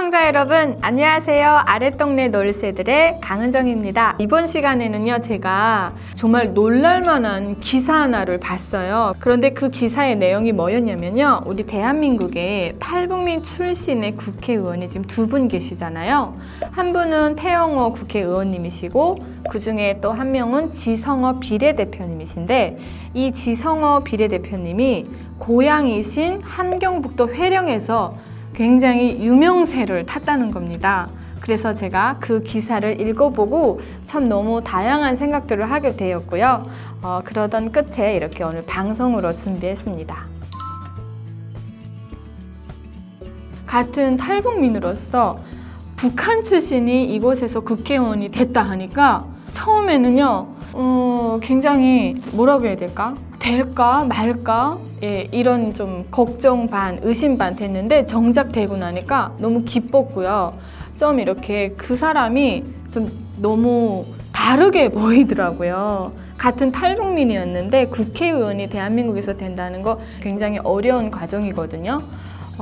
시청자 여러분 안녕하세요. 아랫동네 놀새들의 강은정입니다. 이번 시간에는요 제가 정말 놀랄만한 기사 하나를 봤어요. 그런데 그 기사의 내용이 뭐였냐면요, 우리 대한민국에 탈북민 출신의 국회의원이 지금 두 분 계시잖아요. 한 분은 태영호 국회의원님이시고 그 중에 또 한 명은 지성어 비례대표님이신데, 이 지성어 비례대표님이 고향이신 함경북도 회령에서 굉장히 유명세를 탔다는 겁니다. 그래서 제가 그 기사를 읽어보고 참 너무 다양한 생각들을 하게 되었고요. 그러던 끝에 이렇게 오늘 방송으로 준비했습니다. 같은 탈북민으로서 북한 출신이 이곳에서 국회의원이 됐다 하니까 처음에는요 굉장히 뭐라고 해야 될까? 될까 말까? 예, 이런 좀 걱정 반 의심 반 됐는데 정작 되고 나니까 너무 기뻤고요. 좀 이렇게 그 사람이 좀 너무 다르게 보이더라고요. 같은 탈북민이었는데 국회의원이 대한민국에서 된다는 거 굉장히 어려운 과정이거든요.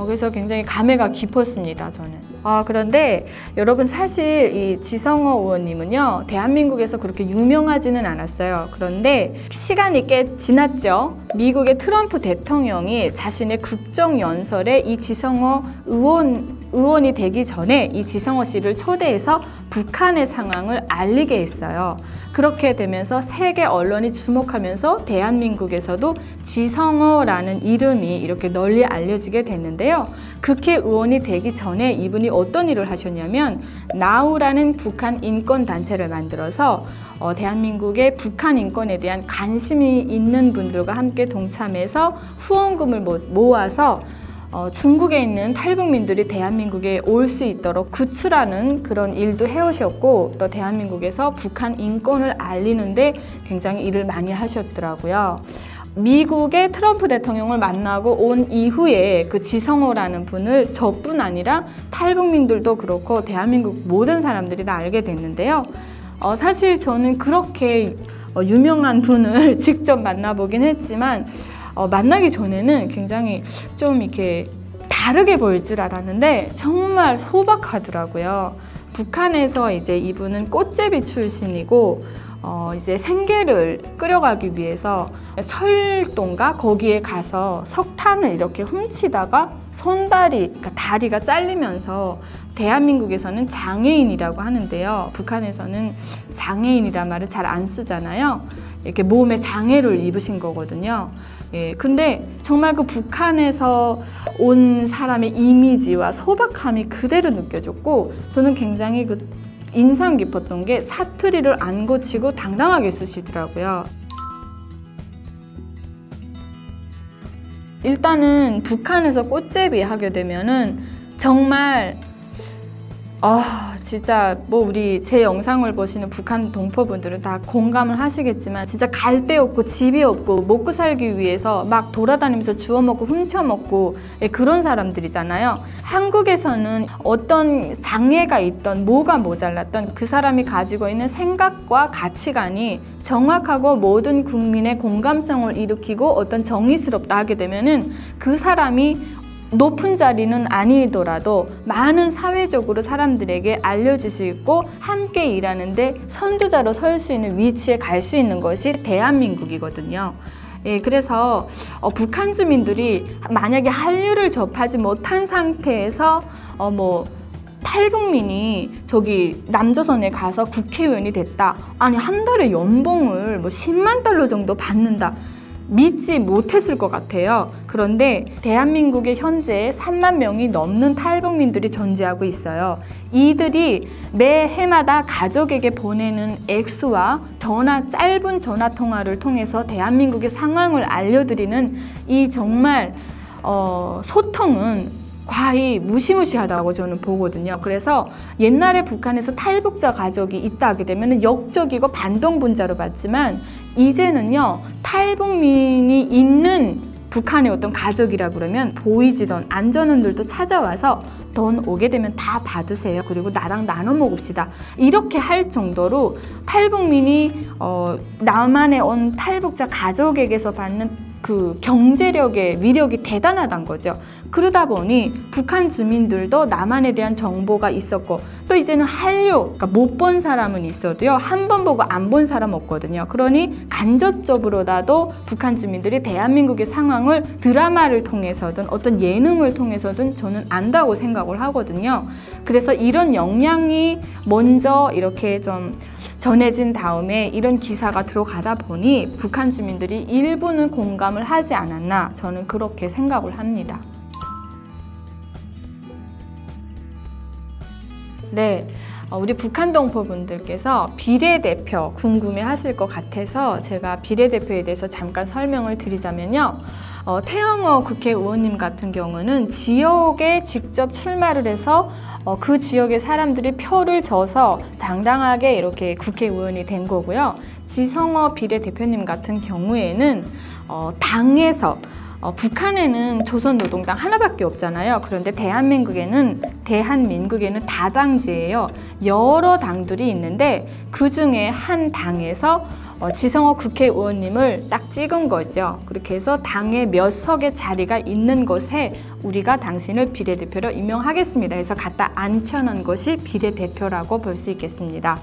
그래서 굉장히 감회가 깊었습니다, 저는. 그런데 여러분, 사실 이 지성어 의원님은요 대한민국에서 그렇게 유명하지는 않았어요. 그런데 시간이 꽤 지났죠. 미국의 트럼프 대통령이 자신의 국정연설에 이 지성어 의원이 되기 전에 이 지성어 씨를 초대해서 북한의 상황을 알리게 했어요. 그렇게 되면서 세계 언론이 주목하면서 대한민국에서도 지성어라는 이름이 이렇게 널리 알려지게 됐는데요. 국회의원이 되기 전에 이분이 어떤 일을 하셨냐면 나우라는 북한 인권단체를 만들어서 대한민국의 북한 인권에 대한 관심이 있는 분들과 함께 동참해서 후원금을 모아서 중국에 있는 탈북민들이 대한민국에 올 수 있도록 구출하는 그런 일도 해오셨고, 또 대한민국에서 북한 인권을 알리는데 굉장히 일을 많이 하셨더라고요. 미국의 트럼프 대통령을 만나고 온 이후에 그 지성어라는 분을 저뿐 아니라 탈북민들도 그렇고 대한민국 모든 사람들이 다 알게 됐는데요. 사실 저는 그렇게 유명한 분을 직접 만나보긴 했지만 만나기 전에는 굉장히 좀 이렇게 다르게 보일 줄 알았는데 정말 소박하더라고요. 북한에서 이제 이분은 꽃제비 출신이고 이제 생계를 끌어가기 위해서 철도인가 거기에 가서 석탄을 이렇게 훔치다가 손다리, 그러니까 다리가 잘리면서 대한민국에서는 장애인이라고 하는데요. 북한에서는 장애인이란 말을 잘 안 쓰잖아요. 이렇게 몸에 장애를 입으신 거거든요. 예, 근데 정말 그 북한에서 온 사람의 이미지와 소박함이 그대로 느껴졌고, 저는 굉장히 그 인상 깊었던 게 사투리를 안 고치고 당당하게 쓰시더라고요. 일단은 북한에서 꽃제비 하게 되면은 정말 진짜 뭐 우리 제 영상을 보시는 북한 동포분들은 다 공감을 하시겠지만 진짜 갈 데 없고 집이 없고 먹고 살기 위해서 막 돌아다니면서 주워 먹고 훔쳐 먹고 그런 사람들이잖아요. 한국에서는 어떤 장애가 있던 뭐가 모자랐던 그 사람이 가지고 있는 생각과 가치관이 정확하고 모든 국민의 공감성을 일으키고 어떤 정의스럽다 하게 되면은 그 사람이 높은 자리는 아니더라도 많은 사회적으로 사람들에게 알려질 수 있고 함께 일하는데 선두자로 설 수 있는 위치에 갈 수 있는 것이 대한민국이거든요. 예, 그래서 북한 주민들이 만약에 한류를 접하지 못한 상태에서 탈북민이 저기 남조선에 가서 국회의원이 됐다. 아니 한 달에 연봉을 10만 달러 정도 받는다. 믿지 못했을 것 같아요. 그런데 대한민국에 현재 3만 명이 넘는 탈북민들이 존재하고 있어요. 이들이 매 해마다 가족에게 보내는 액수와 짧은 전화 통화를 통해서 대한민국의 상황을 알려드리는 이 정말 소통은 과히 무시무시하다고 저는 보거든요. 그래서 옛날에 북한에서 탈북자 가족이 있다 하게 되면 역적이고 반동분자로 봤지만 이제는요 탈북민이 있는 북한의 어떤 가족이라 그러면 보이지던 안전원들도 찾아와서 돈 오게 되면 다 받으세요. 그리고 나랑 나눠 먹읍시다. 이렇게 할 정도로 탈북민이 남한에 온 탈북자 가족에게서 받는 그 경제력의 위력이 대단하단 거죠. 그러다 보니 북한 주민들도 남한에 대한 정보가 있었고, 또 이제는 한류, 그러니까 못 본 사람은 있어도요, 한 번 보고 안 본 사람 없거든요. 그러니 간접적으로라도 북한 주민들이 대한민국의 상황을 드라마를 통해서든 어떤 예능을 통해서든 저는 안다고 생각을 하거든요. 그래서 이런 역량이 먼저 이렇게 좀 전해진 다음에 이런 기사가 들어가다 보니 북한 주민들이 일부는 공감을 하지 않았나, 저는 그렇게 생각을 합니다. 네, 우리 북한 동포분들께서 비례대표 궁금해 하실 것 같아서 제가 비례대표에 대해서 잠깐 설명을 드리자면요. 태영호 국회의원님 같은 경우는 지역에 직접 출마를 해서 그 지역의 사람들이 표를 줘서 당당하게 이렇게 국회의원이 된 거고요. 지성호 비례대표님 같은 경우에는 당에서 북한에는 조선노동당 하나밖에 없잖아요. 그런데 대한민국에는 다당제예요. 여러 당들이 있는데 그 중에 한 당에서 지성호 국회의원님을 딱 찍은 거죠. 그렇게 해서 당의 몇 석의 자리가 있는 곳에 우리가 당신을 비례대표로 임명하겠습니다 해서 갖다 앉혀놓은 것이 비례대표라고 볼 수 있겠습니다.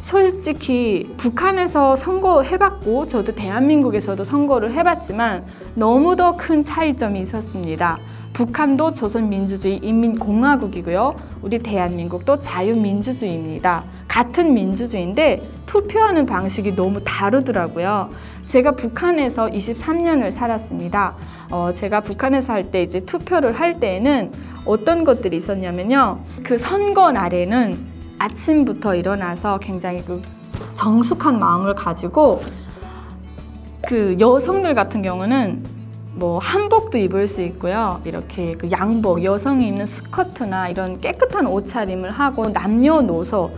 솔직히 북한에서 선거해봤고 저도 대한민국에서도 선거를 해봤지만 너무도 큰 차이점이 있었습니다. 북한도 조선민주주의 인민공화국이고요. 우리 대한민국도 자유민주주의입니다. 같은 민주주의인데 투표하는 방식이 너무 다르더라고요. 제가 북한에서 23년을 살았습니다. 제가 북한에서 할 때 이제 투표를 할 때에는 어떤 것들이 있었냐면요. 그 선거 날에는 아침부터 일어나서 굉장히 그 정숙한 마음을 가지고 그 여성들 같은 경우는 뭐 한복도 입을 수 있고요. 이렇게 그 양복, 여성이 입는 스커트나 이런 깨끗한 옷차림을 하고 남녀노소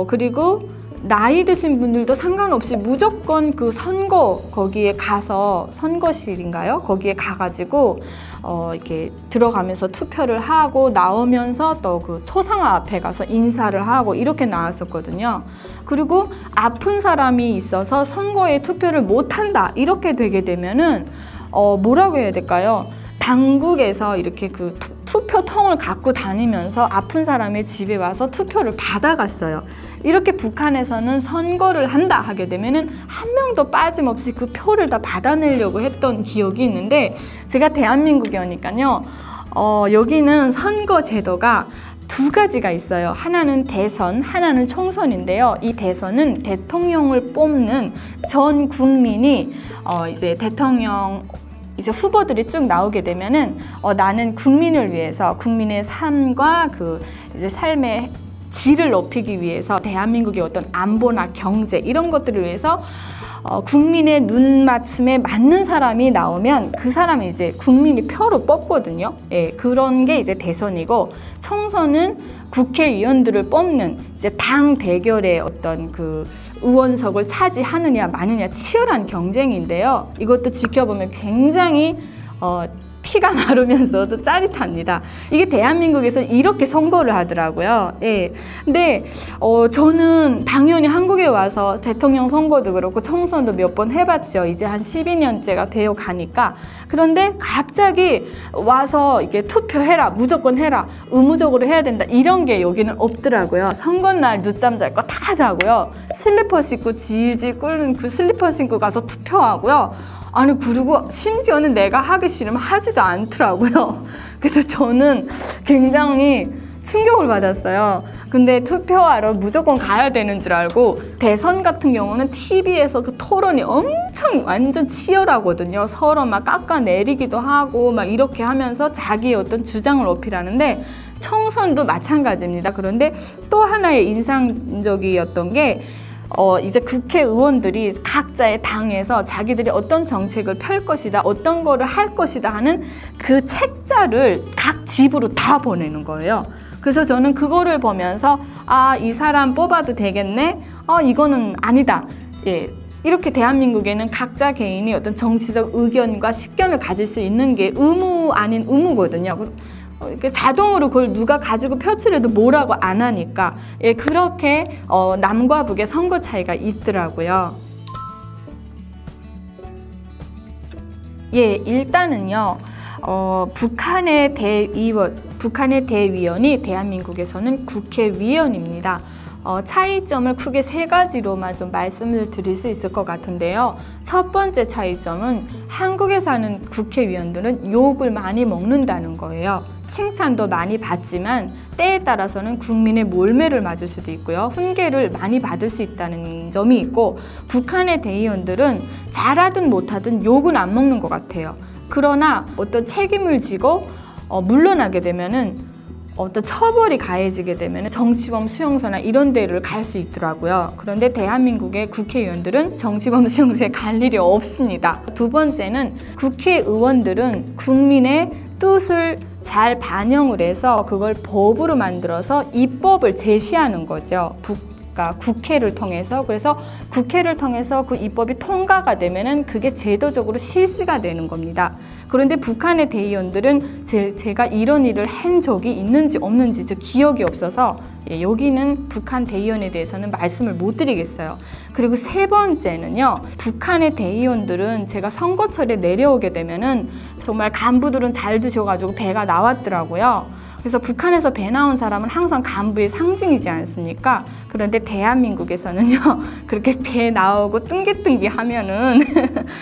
그리고 나이 드신 분들도 상관없이 무조건 그 선거 거기에 가서 선거실인가요? 거기에 가가지고 이렇게 들어가면서 투표를 하고 나오면서 또 그 초상화 앞에 가서 인사를 하고 이렇게 나왔었거든요. 그리고 아픈 사람이 있어서 선거에 투표를 못한다 이렇게 되게 되면은 뭐라고 해야 될까요? 당국에서 이렇게 그 투표통을 갖고 다니면서 아픈 사람의 집에 와서 투표를 받아갔어요. 이렇게 북한에서는 선거를 한다 하게 되면은 한 명도 빠짐없이 그 표를 다 받아내려고 했던 기억이 있는데 제가 대한민국에 오니까요. 여기는 선거 제도가 두 가지가 있어요. 하나는 대선, 하나는 총선인데요. 이 대선은 대통령을 뽑는 전 국민이 이제 대통령 이제 후보들이 쭉 나오게 되면은 나는 국민을 위해서 국민의 삶과 그 이제 삶의 질을 높이기 위해서 대한민국의 어떤 안보나 경제 이런 것들을 위해서 국민의 눈맞춤에 맞는 사람이 나오면 그 사람이 이제 국민이 표로 뽑거든요. 예, 그런 게 이제 대선이고 총선은 국회의원들을 뽑는 이제 당 대결의 어떤 그 의원석을 차지하느냐 마느냐 치열한 경쟁인데요. 이것도 지켜보면 굉장히 피가 마르면서도 짜릿합니다. 이게 대한민국에서 이렇게 선거를 하더라고요. 예. 근데 저는 당연히 한국에 와서 대통령 선거도 그렇고 총선도 몇 번 해봤죠. 이제 한 12년째가 되어 가니까. 그런데 갑자기 와서 이렇게 투표해라, 무조건 해라, 의무적으로 해야 된다 이런 게 여기는 없더라고요. 선거날 늦잠 잘 거 다 자고요. 슬리퍼 신고 질질 끓는 그 슬리퍼 신고 가서 투표하고요. 아니 그리고 심지어는 내가 하기 싫으면 하지도 않더라고요. 그래서 저는 굉장히 충격을 받았어요. 근데 투표하러 무조건 가야 되는 줄 알고 대선 같은 경우는 TV에서 그 토론이 엄청 완전 치열하거든요. 서로 막 깎아내리기도 하고 막 이렇게 하면서 자기의 어떤 주장을 어필하는데 총선도 마찬가지입니다. 그런데 또 하나의 인상적이었던 게 이제 국회의원들이 각자의 당에서 자기들이 어떤 정책을 펼 것이다, 어떤 거를 할 것이다 하는 그 책자를 각 집으로 다 보내는 거예요. 그래서 저는 그거를 보면서 아, 이 사람 뽑아도 되겠네? 이거는 아니다. 예. 이렇게 대한민국에는 각자 개인이 어떤 정치적 의견과 식견을 가질 수 있는 게 의무 아닌 의무거든요. 자동으로 그걸 누가 가지고 표출해도 뭐라고 안 하니까 예, 그렇게 남과 북의 선거 차이가 있더라고요. 예, 일단은요. 북한의 대위원이 대한민국에서는 국회의원입니다. 차이점을 크게 세 가지로만 좀 말씀을 드릴 수 있을 것 같은데요. 첫 번째 차이점은 한국에 사는 국회의원들은 욕을 많이 먹는다는 거예요. 칭찬도 많이 받지만 때에 따라서는 국민의 몰매를 맞을 수도 있고요. 훈계를 많이 받을 수 있다는 점이 있고, 북한의 대의원들은 잘하든 못하든 욕은 안 먹는 것 같아요. 그러나 어떤 책임을 지고 물러나게 되면은 어떤 처벌이 가해지게 되면 정치범 수용소나 이런 데를 갈 수 있더라고요. 그런데 대한민국의 국회의원들은 정치범 수용소에 갈 일이 없습니다. 두 번째는 국회의원들은 국민의 뜻을 잘 반영을 해서 그걸 법으로 만들어서 입법을 제시하는 거죠. 그러니까 국회를 통해서. 그래서 국회를 통해서 그 입법이 통과가 되면은 그게 제도적으로 실시가 되는 겁니다. 그런데 북한의 대의원들은 제가 이런 일을 한 적이 있는지 없는지 기억이 없어서 여기는 북한 대의원에 대해서는 말씀을 못 드리겠어요. 그리고 세 번째는요, 북한의 대의원들은 제가 선거철에 내려오게 되면은 정말 간부들은 잘 드셔가지고 배가 나왔더라고요. 그래서 북한에서 배 나온 사람은 항상 간부의 상징이지 않습니까? 그런데 대한민국에서는요, 그렇게 배 나오고 뚱기뚱기 하면은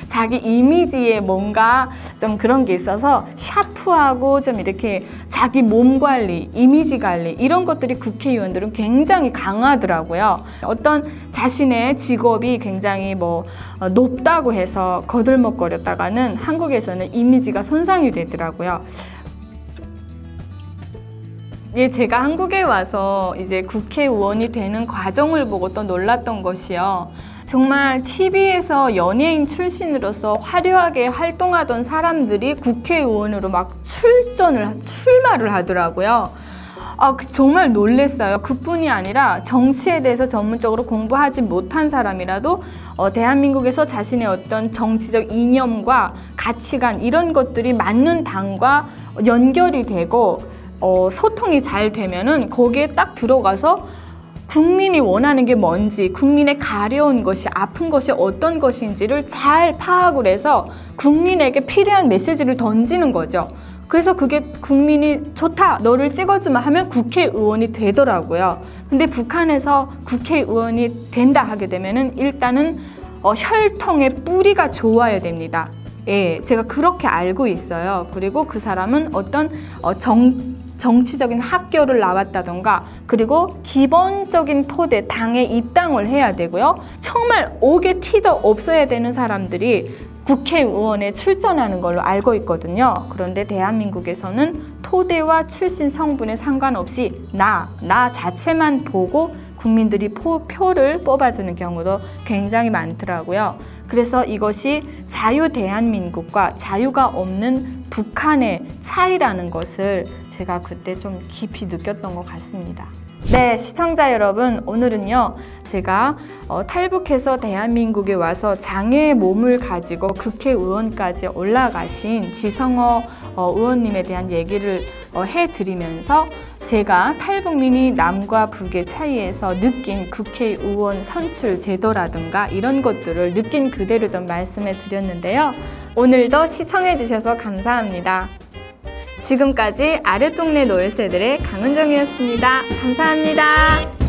자기 이미지에 뭔가 좀 그런 게 있어서 샤프하고 좀 이렇게 자기 몸 관리, 이미지 관리 이런 것들이 국회의원들은 굉장히 강하더라고요. 어떤 자신의 직업이 굉장히 높다고 해서 거들먹거렸다가는 한국에서는 이미지가 손상이 되더라고요. 예, 제가 한국에 와서 이제 국회의원이 되는 과정을 보고 또 놀랐던 것이요. 정말 TV에서 연예인 출신으로서 화려하게 활동하던 사람들이 국회의원으로 막 출마를 하더라고요. 정말 놀랐어요. 그뿐이 아니라 정치에 대해서 전문적으로 공부하지 못한 사람이라도 대한민국에서 자신의 어떤 정치적 이념과 가치관 이런 것들이 맞는 당과 연결이 되고 소통이 잘 되면은 거기에 딱 들어가서 국민이 원하는 게 뭔지, 국민의 가려운 것이, 아픈 것이 어떤 것인지를 잘 파악을 해서 국민에게 필요한 메시지를 던지는 거죠. 그래서 그게 국민이 좋다, 너를 찍어주면 하면 국회의원이 되더라고요. 근데 북한에서 국회의원이 된다 하게 되면은 일단은 혈통의 뿌리가 좋아야 됩니다. 예, 제가 그렇게 알고 있어요. 그리고 그 사람은 어떤 정치적인 학교를 나왔다던가, 그리고 기본적인 토대, 당에 입당을 해야 되고요. 정말 옥에 티도 없어야 되는 사람들이 국회의원에 출전하는 걸로 알고 있거든요. 그런데 대한민국에서는 토대와 출신 성분에 상관없이 나 자체만 보고 국민들이 표를 뽑아주는 경우도 굉장히 많더라고요. 그래서 이것이 자유 대한민국과 자유가 없는 북한의 차이라는 것을 제가 그때 좀 깊이 느꼈던 것 같습니다. 네, 시청자 여러분, 오늘은요 제가 탈북해서 대한민국에 와서 장애의 몸을 가지고 국회의원까지 올라가신 지성호 의원님에 대한 얘기를 해드리면서 제가 탈북민이 남과 북의 차이에서 느낀 국회의원 선출 제도라든가 이런 것들을 느낀 그대로 좀 말씀해 드렸는데요. 오늘도 시청해 주셔서 감사합니다. 지금까지 아랫동네 노을새들의 강은정이었습니다. 감사합니다.